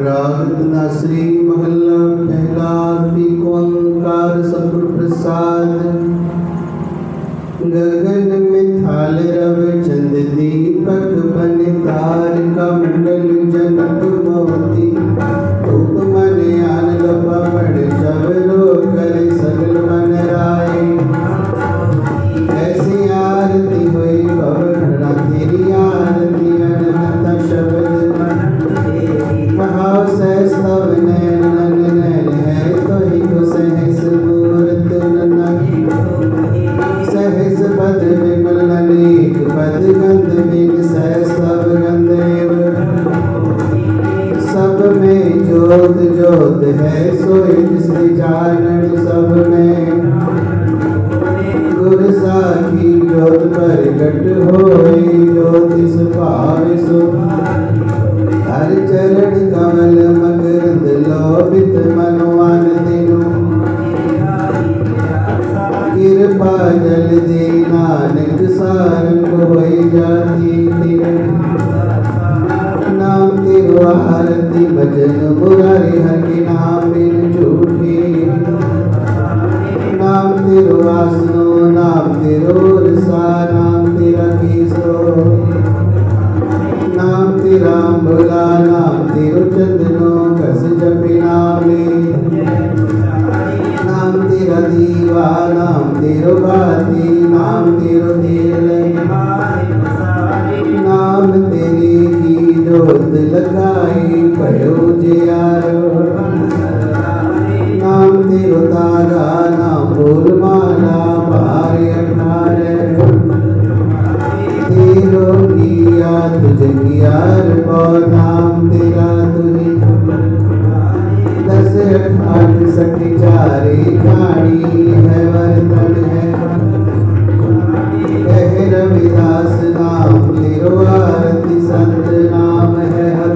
राग तनाश्री महला पहला को ओंकार सतगुरु प्रसाद। गगन में थाल रव चंद दीपक बन तार का मंडल जनक मोती। उपमन आन लोपा पड़ चवरो करे सगल मन राय। ऐसी आरती हुई भवघड़ा तेरी आरती अनंत शब्द। कहाओ सहस तव नैन नन नैन है तो ही को सहस मूर्त नन। सहस पद विमल अनेक पद गंध बिन सहस तव गंधेव। सब में ज्योत ज्योत है सोई जिसने जानन सब में। गुर साखी ज्योत प्रगट होई ज्योतिष भावे सो। हर चरण कमल मकरंद लोभित मनोवान दिनो। कृपा जल दे नानक सारंग होई जाती तिन। नाम तेरो आरती भजन मुरारी हरि नाम बिन झूठी। नाम तेरो आसनो नाम तेरो रसा नाम तेरा केसो। नाम तेरा भोला नाम तेरो चंदनो कस जपि नामे। नाम तेरा दीवा नाम तेरो बाती नाम तेरो तेल। नाम तेरी की जोत लगाई भयो जियारो। नाम तेरो तागा नाम बोल माला पारे अठारे। तेरो किया तुझे कियार को नाम तेरा तुझे। 10 8 60 चारे खाड़ी है वर्तन है। कह रविदास नाम तेरो आरती संत नाम है हर।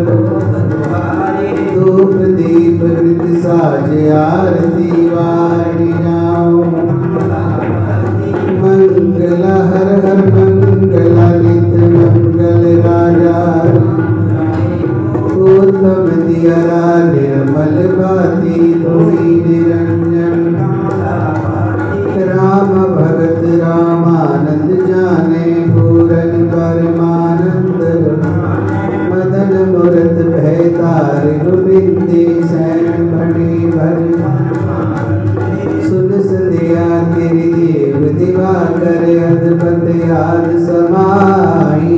धूप दीप कृत साज आरती वारी जाओ। मंगल हर हर मंगल नित मंगल राजा। उत्तम दियरा निर्मल बाती धोई निरंजन। राम भगत रामानंद जाने पूरन परमानंद। मदन मूरत भय तारिणु बिंदी सैन भणी भज। सुन संध्या तेरी देव दिवाकर अद्भुत याद समाई।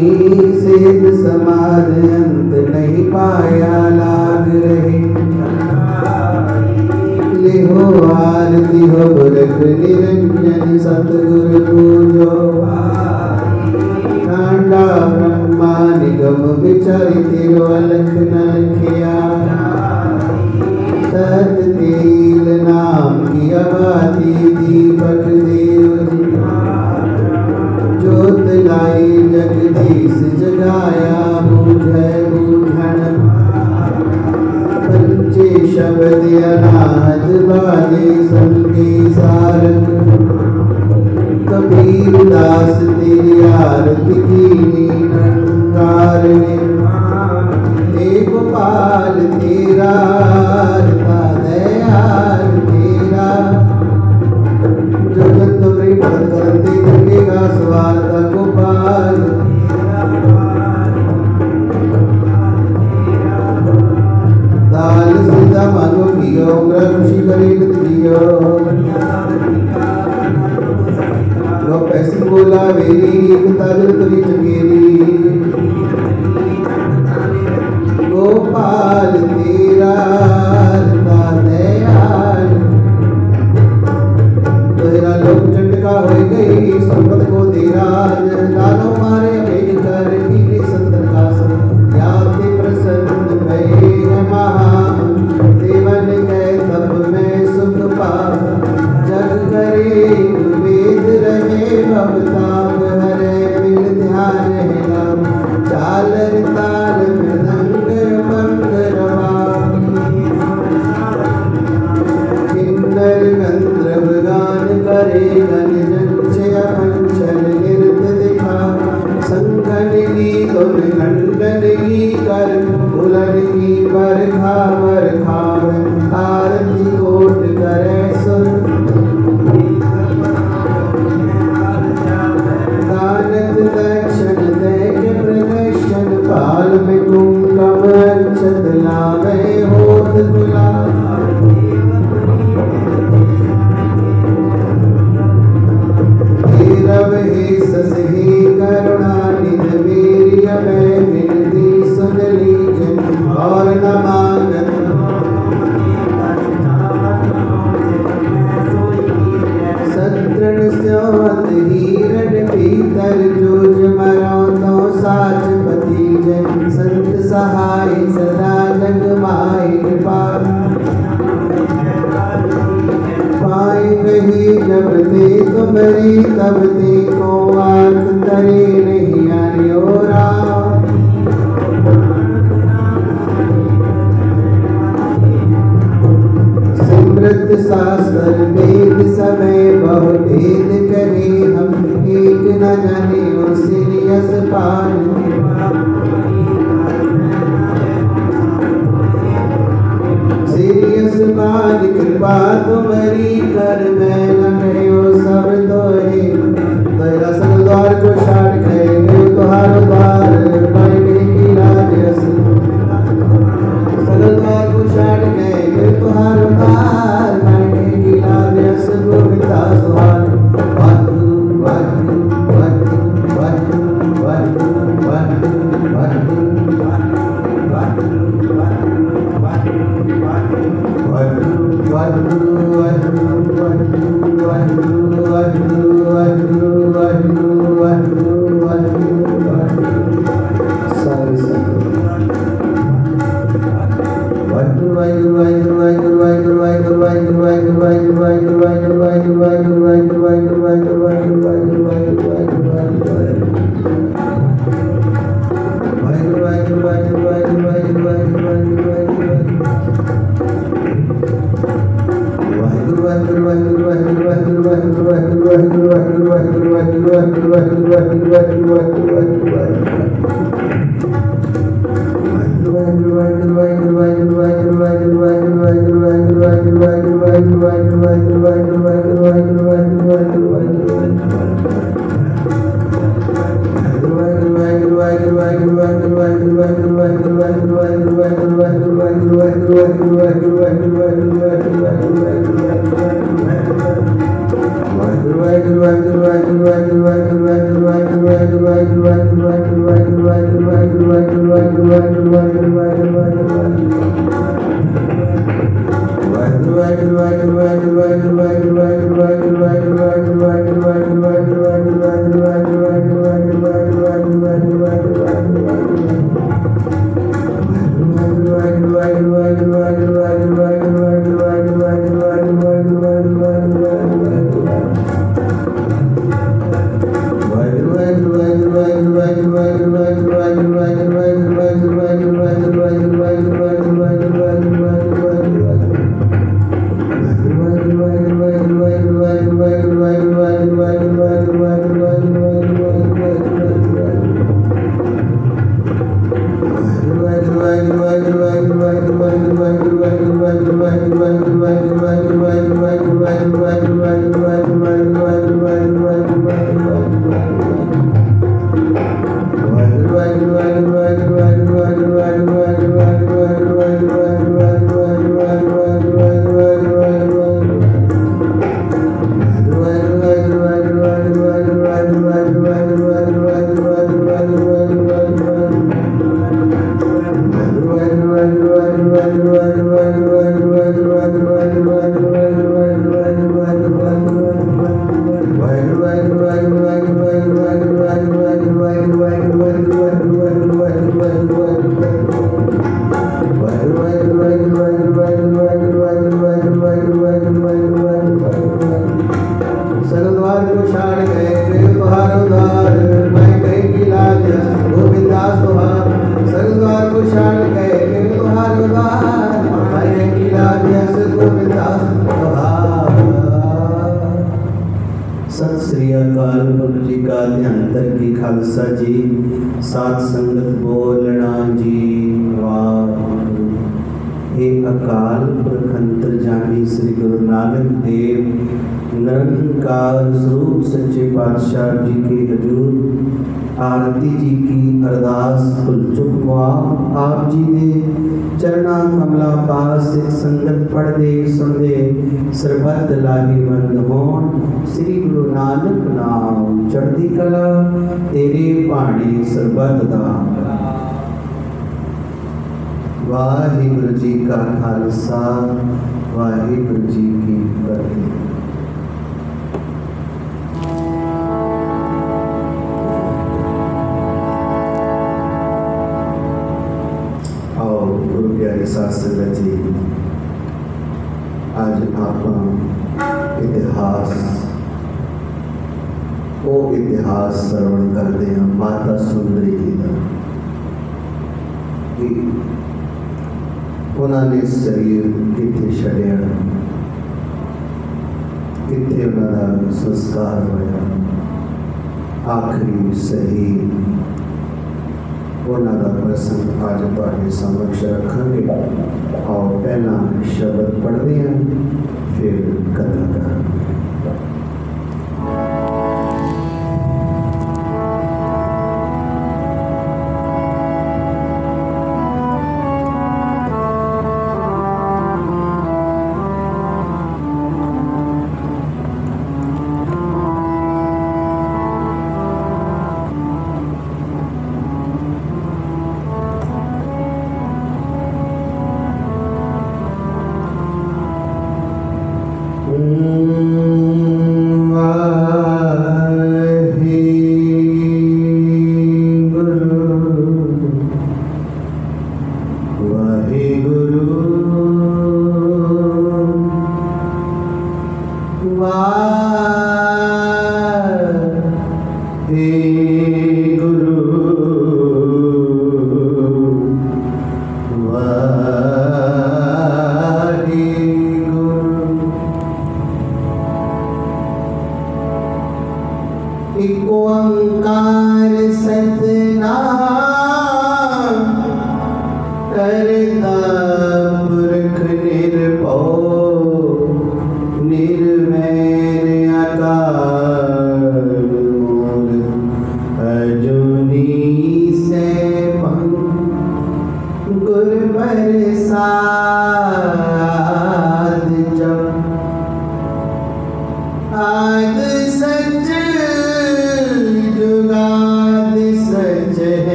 सेत समाध अंत नहीं पाया लाग रहे। लिहो आरती हो गोरख निरंजन सतगुरु पूजो। कांडा ब्रह्मा निगम विचारि तिरु अलख न लखिया। तत तेल नाम की आबादी दीपक देव जी। ज्योत लाई जगदीश जगाया बूझै बूझन। पंचे शब्द अनाहत बाले संगे सारंग। कबीर दास तेरी आरती कीनी नंगार ने। हे गोपाल तेरा रता दयाल तेरा। जो जंतु प्रेम करते दुर्गेगा स्वार्थ गोपाल। दाल सीधा मानो कियो खुशी करे जियो। लो पैसे बोला वेरी एक ताजर तुरी चकेरी। गोपाल तेरा रता दयाल। तेरा लोक चंडका हो गई संपत को तेरा। लालो मारे भेज कर पीले संतर का सब। याते प्रसन्न भय महा। देवन गए तब मैं सुख पा। जग करे वेद रहे भवताप हरे मिल ध्यान। मोहन की धुन खंडन की कर उलन की बरखा बरखा आरती कोट करे सुन दानत दक्षिण देख प्रदर्शन काल में कुंकम अर्चत लावे होत गुलाब रव हे सस हे करुणा निध मेरी अभय मिलती सुन लीजन और न मांगत सत्रण स्योत हीरन भीतर जोज मरो तो साच पति जन संत सहाय सदा जग माय कृपा पाए नहीं जब ते तुम्हारी तब ते को आत करे नहीं अनियोरा सिमृत शास्त्र वेद समय बहु भेद करे हम एक न जाने सिरियस पान सिरियस पान कृपा तुम्हारी कर मैं न कहो सब तो ही तेरा सन द्वार को छाड़ गए तुहार द्वार बैठे की राजस सन द्वार को छाड़ गए तुहार द्वार बैठे की राजस गोविंदा सुहार वाटू वाटू वाटू वाटू वाटू वाटू वाटू सत श्री अकाल पुरख जी का ध्यान कर की खालसा जी। सात संगत बोलना जी वाहिगुरू। हे अकाल पुरख अंतरजामी श्री गुरु नानक देव निरंकार स्वरूप सच्चे पातशाह जी के हजूर आरती जी की अरदास फुल चुक आप जी दे चरणा कमला पास सिख संगत पढ़दे सुनदे सरबत लाहीवंद होण। श्री गुरु नानक नाम चढ़दी कला तेरे पाणी सरबत दा। वाहिगुरु जी का खालसा वाहिगुरु जी की फतेह। गुरु प्यारे साथ संगत जी, आज आप इतिहास वो इतिहास श्रवण करते हैं माता सुंदरी जी का। उन्होंने शरीर कितने छड़िया, कितने उन्होंने संस्कार होया, आखिरी सही उन्होंने प्रसंग आज तुहाडे समक्ष रखांगे। और पहला शब्द पढ़ते हैं फिर कथा करेंगे।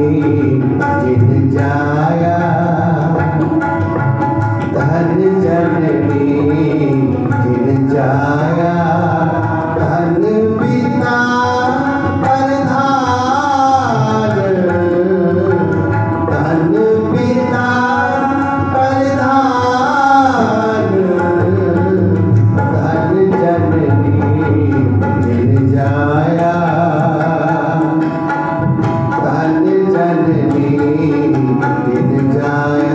जिन जाया धन जननी जिन जाया धन पिता प्रधान धन पिता प्रधान धन जननी जिन जाया धन जननी जिन जाया।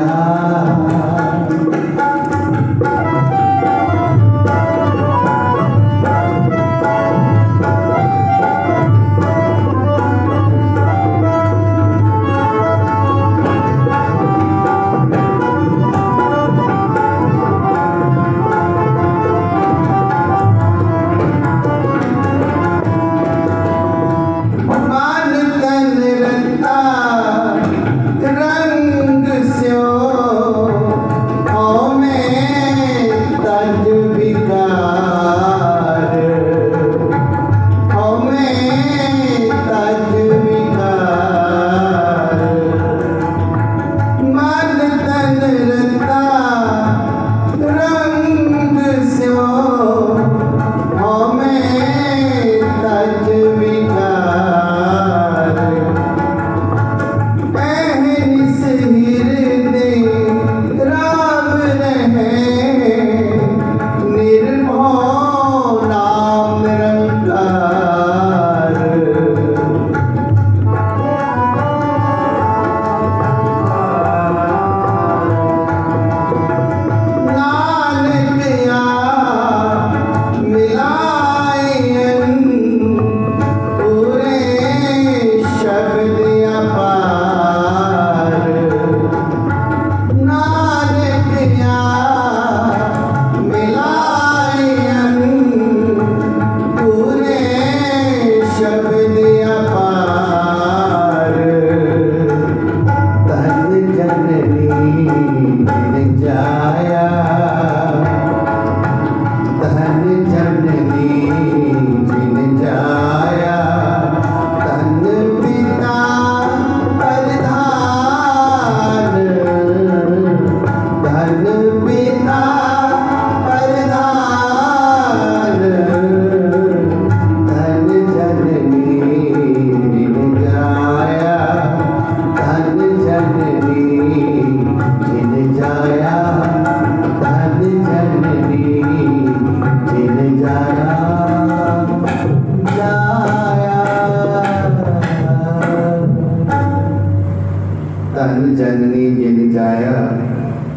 धन जननी जिन जाया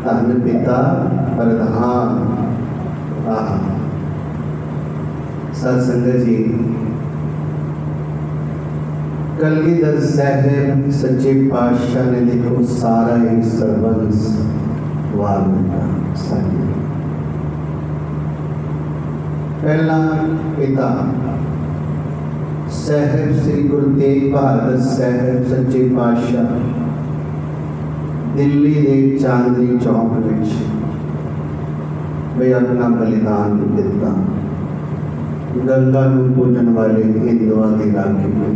धन पिता प्रधान। सत्संगत जी, कलगीधर साहब सच्चे पातशाह ने देखो सारा ही सरबंस वार दिता। पहला पिता साहब श्री गुरु तेग बहादुर साहब सच्चे पातशाह दिल्ली के चांदनी चौक में वे अपना बलिदान दिता गंगा को पूजन वाले हिंदुओं की राखी में।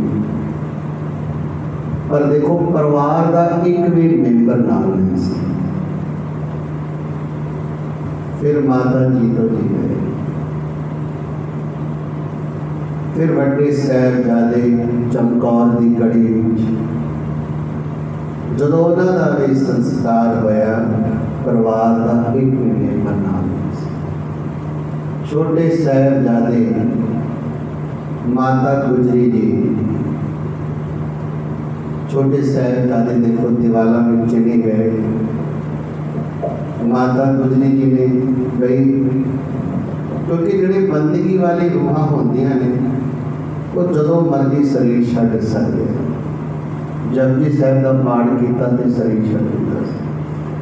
पर देखो परिवार का एक भी मेंबर नाल नहीं सी। फिर माता जीतो जी गए, फिर वड्डे साहिबजादे चमकौर की कड़ी जो उन्होंने भी संस्कार होया परिवार का एक भी मेंबर नाल नहीं सी। छोटे साहिबजादे माता गुजरी जी, छोटे साहिबजादे देखो दीवाला में चले गए। माता गुजरी जी ने गई क्योंकि जी बंदगी वाली रूहां होंदियां ने वो जो मर्जी शरीर छड्ड सकते। जपजी साहब का पाठ किया तो शरीर छड्ड दिता।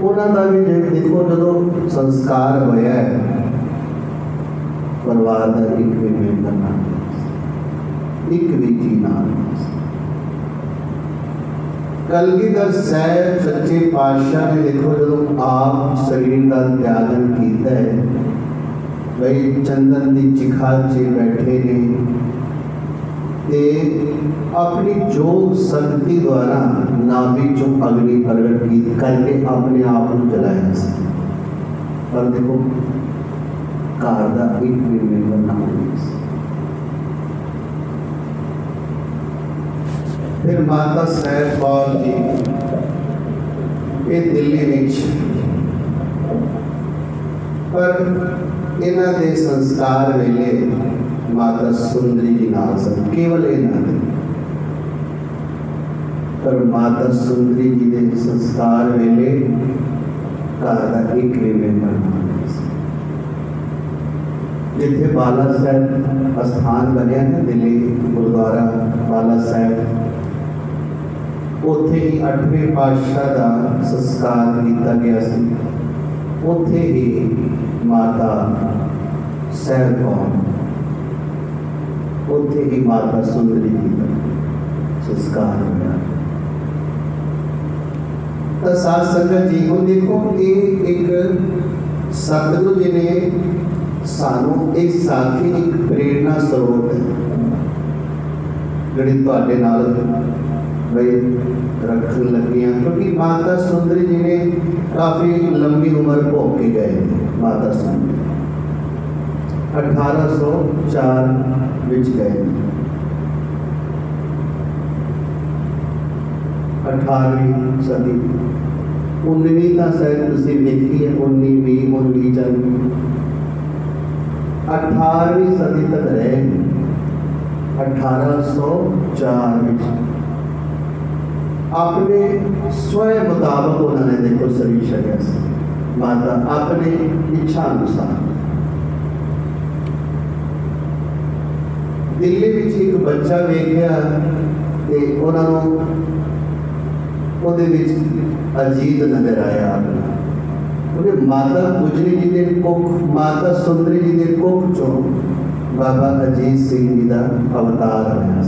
उन्होंने भी देखो जो संस्कार होया है परिवार का एक भी मेंबर ना एक भी जी ना। कलगीधर साहब सच्चे पातशाह ने देखो जो आप शरीर का त्यागन किया है, भाई चंदन की चिखा च बैठे ने ते अपनी जोग शक्ति द्वारा नाभि चो अग्नि प्रगट की करके अपने आप को जलाया सी। पर देखो घर का एक भी मेंबर ना हो। फिर माता साहब कौर जी ये दिल्ली विच पर इन्हां दे संस्कार वेले माता सुंदरी जी नाल सन, केवल इन्हां दे। पर माता सुंदरी जी के संस्कार वेले घर का एक भी मेंबर ना सी। जिथे बाला साहब अस्थान बनिया है दिल्ली गुरुद्वारा बाला साहब, उत्थे ही 8वें पातशाह का संस्कार किया गया सी। उत्थे ही माता साहब कौर, उत्थे ही माता सुंदरी जी का संस्कार होया। तो साध संगत जी को देखो, ये एक सतगुरु जी ने सानू एक साखी एक प्रेरणा स्रोत है जिहड़ी तुहाडे नाल भाई रखन लगी हैं, क्योंकि माता सुंदरी जी ने काफ़ी लंबी उम्र भोग के गए। माता सुंदरी 1804 विच गए, 18वीं सदी 19वीं का शायद तुसीं वेखी है, 19 चली 18वीं सदी तक रहे। 1804 में अपने स्वयं मुताबिक उन्होंने देखो शरीर छड़िया माता अपने इच्छा अनुसार। दिल्ली में एक बच्चा वेख्या ते उन्होंने ਉਹਦੇ ਵਿੱਚ अजीत नजर आया। उन्हें माता गुजरी जी के कुख, माता सुंदरी जी के कुख चो बाबा अजीत सिंह जी का अवतार होया।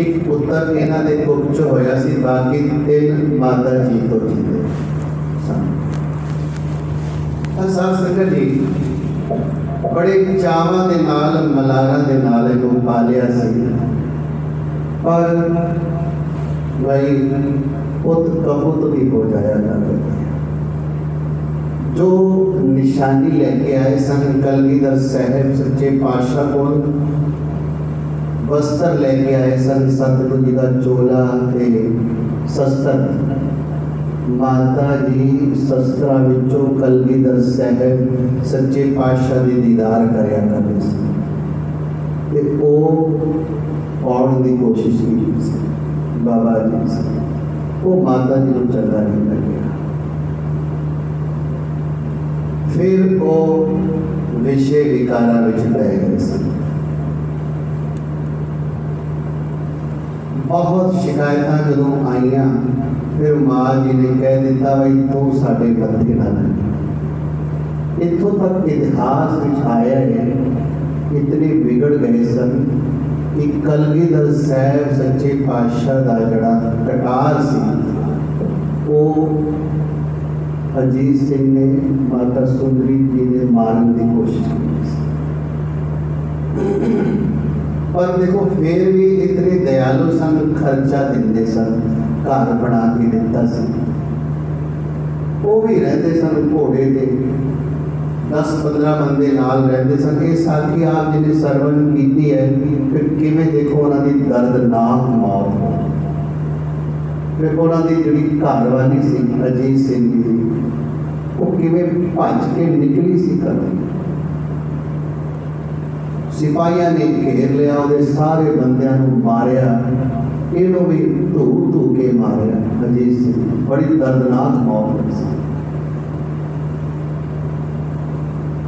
एक पुत्र इन्हां दे कुख चो होया सी, बाकी 3 माता जी तो जीते सन। साध संगत जी बड़े चावां दे नाल मलारा दे नाल इहनूं पालिया सी। पर भाई पुत कपुत भी हो जाया करता। जो निशानी लेके आए सन कलगीधर साहब सच्चे पातशाह को वस्त्र लेके आए सन, सतगुरु जी का चोला ते शस्त्र। माता जी शस्त्रा विचों कलगीधर साहब सच्चे पातशाह दी दीदार करया करते सन ते ओ पाउण की कोशिश की बाबा जी से। वो माता जी को चंगा नहीं लगे। फिर वो विषय विकारा विच पै गए सन। बहुत शिकायत जो आईया, फिर माँ जी ने कह दिता भाई तू साडे मत्थे ना लग। इत्थों तक इतिहास विच आया है, इतने बिगड़ गए सन कि कलगीधर साहब सच्चे पातशाह का जड़ा कटार सी, वो अजीत सिंह ने माता सुंदरी जी ने मारने की कोशिश की। पर देखो फिर भी इतने दयालु सन, खर्चा देंदे सन, घर बना के दिता सी। वो भी रहते सन घोड़े पे, 10-15 बंदे नाल रहते सन। ये साखी आप जिन्हें सरवण की है, फिर किमें देखो उन्होंने दर्दनाक मौत हो। फिर उन्होंने जी घरवाली सी अजीत सिंह जी, वो किमें भज के निकली सी कदम। सिपाहियों ने घेर लिया, वो सारे बंदियां मारिया, इनू भी धू धू के मारिया। अजीत सिंह बड़ी दर्दनाक मौत सी।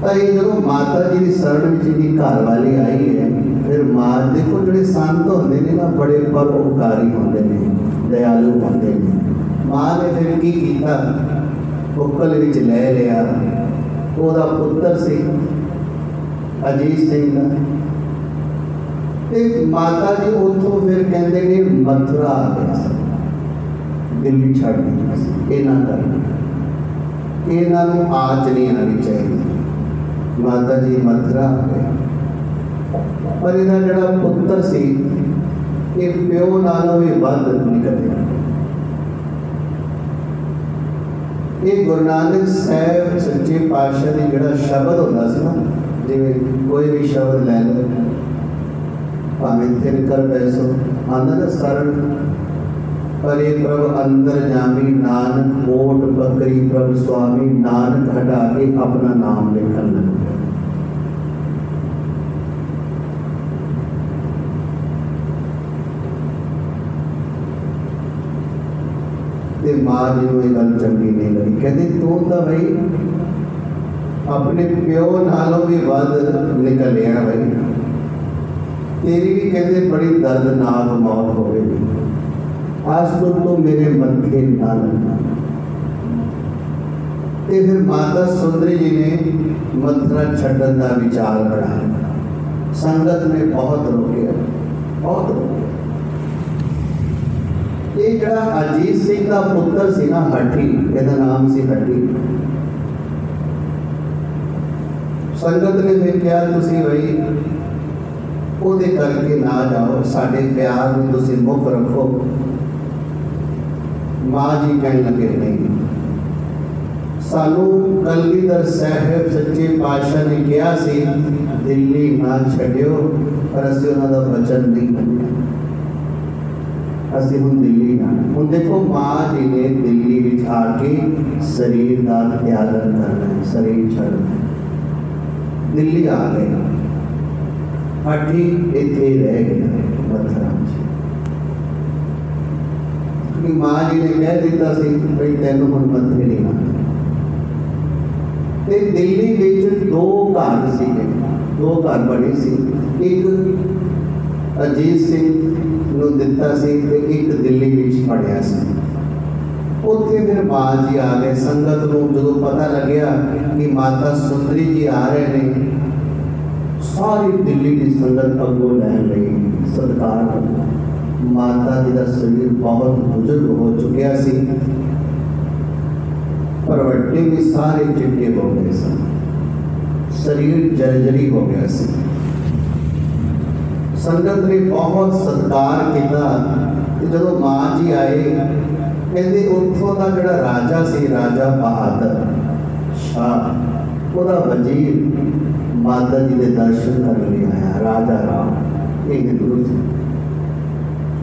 जो माता जी की शरण में घर वाली आई है, फिर माँ देखो जो संत होंगे ने ना बड़े परोपकारी होंगे ने, दयालु होंगे ने। माँ ने फिर की किया, बुक्कल विच ले लिया, ओदा पुत्र सी अजीत सिंह का। माता जी उतों फिर कहते ने मथुरा आ गया, दिल्ली छड़ दी। इन्हां करना इन्हां नूं आच नहीं आनी चाहिए। माता जी मथुरा आ गए। पर इहदा जिहड़ा पुत्र सी ये प्यो नालों भी वध निकलिया। ये गुरु नानक साहब सच्चे पातशाह की जिहड़ा शब्द होंदा सी ना, जिवें कोई भी शब्द लै लो, भावें थिर कर बैसो, आंदा ना सरल परे प्रभ अंदर जामी, नानक ओट बकरी प्रभ स्वामी, नानक हटा के अपना नाम लिखन लग। ते मां जी को यह गल चंगी नहीं लगी, कहती तू तो भाई अपने प्यो नालों भी वध निकलिया भाई, तेरी भी कहते बड़ी दर्दनाक मौत हो गई, आज तो मेरे मत्थे ना लगना। ते फिर माता सुंदरी जी ने मथुरा छड्डन का विचार बनाया, संगत ने बहुत रोकिया, बहुत रोकिया। ये जड़ा अजीत सिंह का पुत्र सी ना हठी, ਇਹਦਾ नाम सी हठी, संगत ने फिर क्या तुसी भाई ਉਹਦੇ करके ना जाओ, साडे प्यार में तुसी मुख रखो। मां जी कहने लगे नहीं, सानू कलगीधर साहब सच्चे पातशाह ने कहा सी दिल्ली ना छड्डियो, पर असीं उन्हां दा वचन नहीं मन्निया, असीं हुण दिल्ली जाना। हुण देखो मां जी ने दिल्ली विच आके शरीर का त्यागन करना है, शरीर छड्डना है, दिल्ली आ गए, हठी इत्थे रह गया मथुरा। क्योंकि मां जी ने कह दिता सी भाई तैनूं हुण मत्थे नहीं लाने। ते दिल्ली विच दो घर सीगे, दो घर बने सी, एक अजीत सिंह नूं दिता सी ते एक दिल्ली विच पढ़िया सी। उत्थे फिर मां जी आ गए, संगत नूं जदों पता लग्या कि माता सुंदरी जी आ रहे ने, सारी दिल्ली की संगत अगों लैन लगी सत्कार। माता जी का शरीर बहुत बुजुर्ग हो चुकिया सी, परवट्टे भी सारे चिट्टे हो गए सन, शरीर जर्जरी हो गया सी। संगत ने बहुत सत्कार किया। जो मां जी आए कहते उत्थों का जो राजा से राजा बहादुर शाह, वह वजीर माता जी के दर्शन करने लिए आया, राजा राम एक गुरु जी।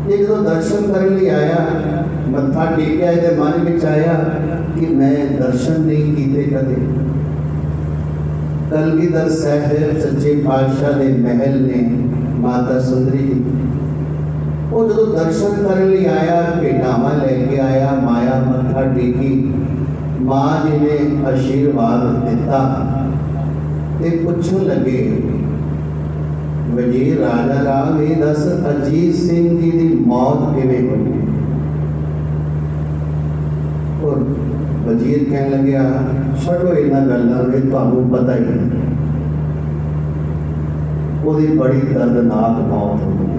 ये जो दर्शन करने लिए आया, मत्था टेकिया, ये मन में आया कि मैं दर्शन नहीं किए कदे। कलगीधर साहब सच्चे पातशाह के महल ने माता सुंदरी जी, वो जो दर्शन करने लिए आया, भेटावा लेके आया, माया मत्था टेकी, मां जी ने आशीर्वाद दिता ते पुछन लगे वजीर राजा राम ये दस अजीत सिंह जी की मौत किवें हुई। और वजीर कहने लगे छड़ो इन्हां गल्लां में, तुहानूं पता ही नहीं, ਉਹਦੀ बड़ी दर्दनाक मौत हो गई।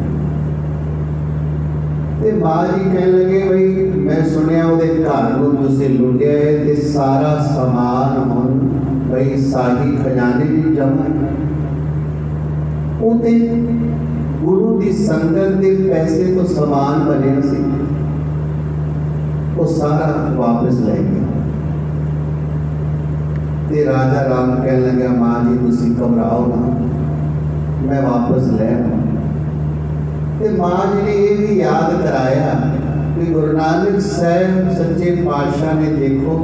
ते मां जी कहने लगे भाई मैं सुनिया ਉਹਦੇ घर ਨੂੰ ਤੁਸੀਂ लुटिया है ते सारा समान हुण भाई शाही खजाने भी जमा, उते गुरु की संगत के पैसे तो समान बने सी, वो सारा वापस ले गया। ते राजा राम कहने लगा मां जी तुसी घबराओ ना, मैं वापस ले आऊँ। ते मां जी ने ये भी याद कराया कि गुरु नानक साहब सच्चे पातशाह ने देखो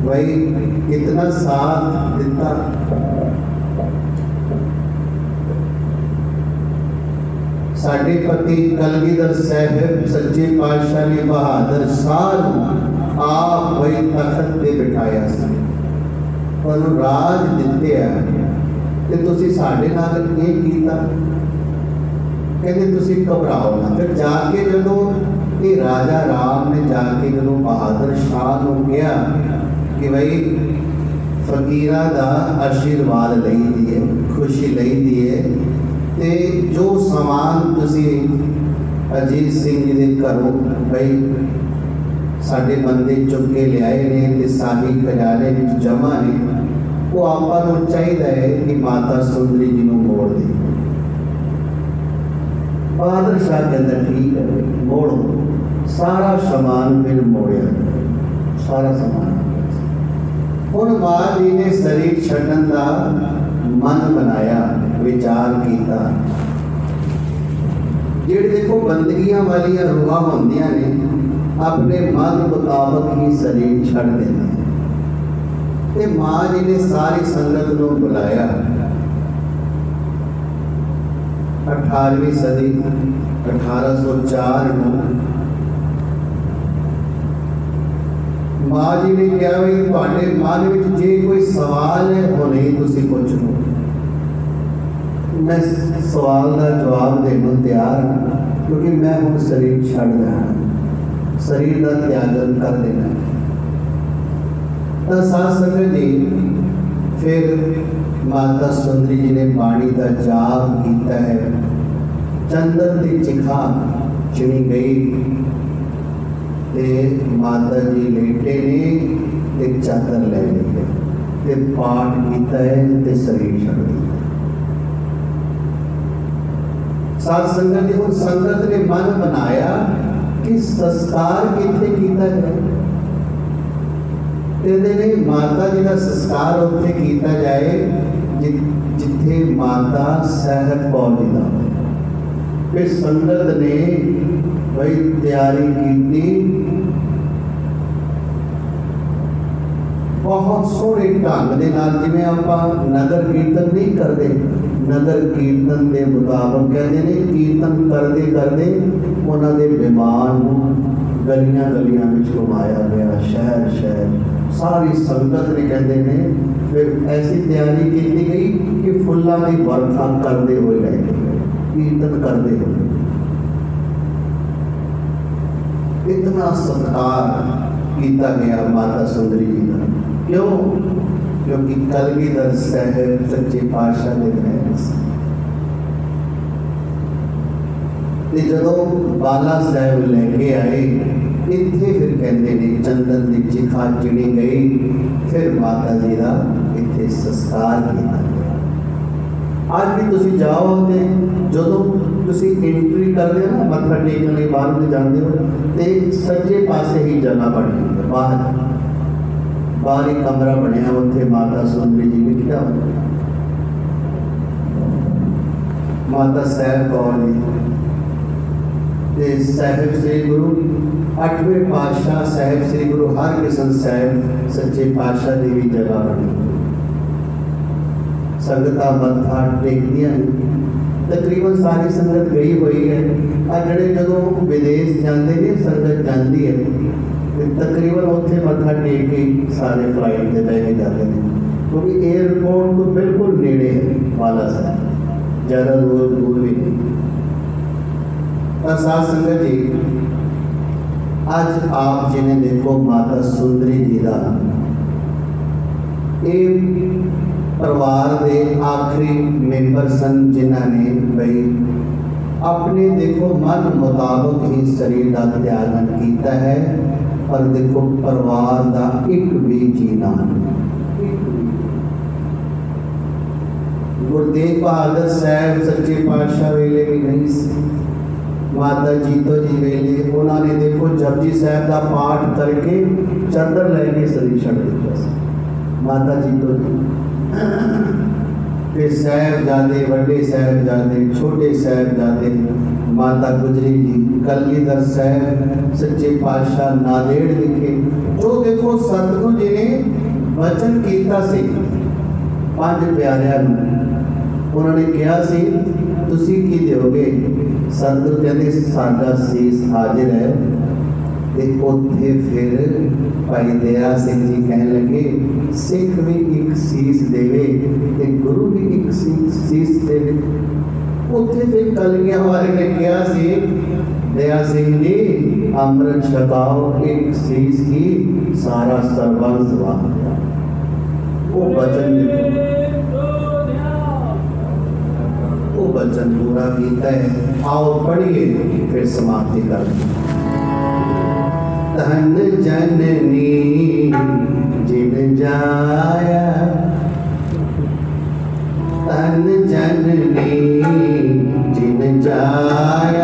भाई कितना साथ दिता। साडे पति कलगीधर साहब सच्चे पातशाह ने बहादुर शाह आप भाई तखत पे बिठाया सी, पर राज दिते ते तुसी साडे नाल ये कीता। कहते तुसी घबराओ ना। फिर जाके जदों ये राजा राम ने जाके जदों बहादुर शाह को कहा कि भाई फकीरा का आशीर्वाद लई दिए, खुशी लई दिए, ते जो समान तुसी अजीत सिंह जी के घरों भाई साडे बंदे चुक के लियाए ने ते शाही खजाने में जमा ने, वो आपां नूं चाहिए है कि माता सुंदरी जी नूं मोड़ दे। बहादुर शाह कहता ठीक है मोड़ो, सारा समान फिर मोड़िया, सारा समान। हुण मां जी ने शरीर छड्डण का मन बनाया, विचार किया। जिहड़े देखो बंदगियां वालियां रूहां होंदियां ने अपने मन मुताबक ही शरीर छड़ देंदे ते मां जी ने सारी संगत को बुलाया। 18वीं सदी 1804 में मां जी ने कहा भी तुहाडे मन में जे कोई सवाल है वो नहीं तुसी पुछ लो, मैं सवाल का जवाब देने तैयार हाँ, क्योंकि मैं हुण शरीर छड़ देना, शरीर का त्यागन कर देना। तो साध संगत जी फिर माता सुंदरी जी ने बाणी का जाप किया है। चंदन की चिखा चुनी गई ते माता जी लेटे ने एक चादर ले ली ते पाठ किया है ते शरीर छड़ दिया। साध संगत जी संगत ने मन बनाया कि संस्कार किथे किया जाए, कहते ने माता जी का संस्कार उत्थे किया जाए जिथे माता सहज कौर जी का। फिर संगत ने भाई तैयारी की, बहुत सोहने ढंग के नाल, जिवें आपां नगर कीर्तन नहीं करते, नगर कीर्तन के मुताबक कहते हैं कीर्तन करते करते उन्होंने विमान गलियां गलियां में घुमाया गया, शहर शहर सारी संगत ने कहते हैं। फिर ऐसी तैयारी की गई कि फुल्लां की वर्षा करते हुए ले गए, कीर्तन करते हुए। इतना सत्कार किया गया माता सुंदरी जी का। क्यों? क्योंकि कलगीधर साहब सच्चे पातशाह दे महल से जदों बाला साहब लेके आए इत्थे, फिर कहते ने चंदन की चिखा चिड़ी गई, फिर माता जी का इत्थे संस्कार किया गया। आज भी तुसी जाओ ते जदों तुसी एंट्री करते हो ना, मत्था टेकने बाहर में जाते हो तो सज्जे पासे ही जगह बनी है, बाहर बाहर एक कमरा बनया, उत्थे माता सुंदरी जी लिखा माता साहब कौर जी, साहिब श्री गुरु 8वें पातशाह साहिब श्री गुरु हरकृष्ण साहिब सच्चे पातशाह की भी जगह बनी। संगतां मत्था टेकदियां, तकरीबन सारी संगत गई हुई है। अगड़े जो विदेश जाते हैं संगत जाती है तकरीबन उत्थे मत्था टेक के सारे फ्लाइट से बह के जाते हैं, क्योंकि एयरपोर्ट तो बिल्कुल नेड़े है बाला साहब, ज़्यादा दूर भी नहीं। साध संगत जी आज आप जी ने देखो माता सुंदरी जी का परिवार के आखिरी मेंबर सन जिन्होंने भाई अपने देखो मन मुताबिक ही शरीर का त्यागन किया है, पर देखो परिवार का एक भी जीना। गुरु तेग बहादुर साहब सच्चे पातशाह वेले भी नहीं सी, माता जीतो जी वेले उन्होंने देखो जपजी साहब का पाठ करके चादर लैके शरीर छड़ दिया। माता जीतो जी फिर साहबजादे, वड्डे साहबजादे, छोटे साहबजादे, माता गुजरी जी, कलगीधर साहब सच्चे पातशाह नादेड़ लिखे, जो देखो सतगुरु जी ने वचन किया सी 5 प्यारियां उन्होंने कहा सी तुसी की दोगे। सतगुरु कहते साडा सीस हाजिर है। उत्थे फिर भाई दया सिंह जी कहने लगे सिख भी एक सीस देवे ते गुरु भी एक सीस देवे। उत्थे फिर कलगियां वाले ने कहा सी दया सिंह जी अमृत छकाओ, एक सीस की सारा सरबंस वाह। वो वचन पूरा किया है। आओ पढ़िए फिर समाप्ति कर। धन जननी जिन जाया, धन जननी जिन जाया,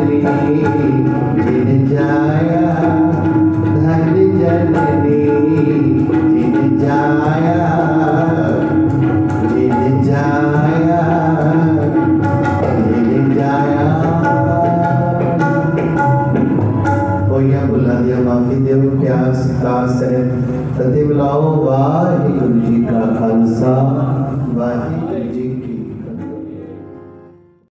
जननी जिन जाया धन जननी जिन जाया जिन जाया जिन जाया। कोई बुला दिया माफी दे प्यास दास है तते बुलाओ। वाहिगुरु जी का खालसा वाहिगुरु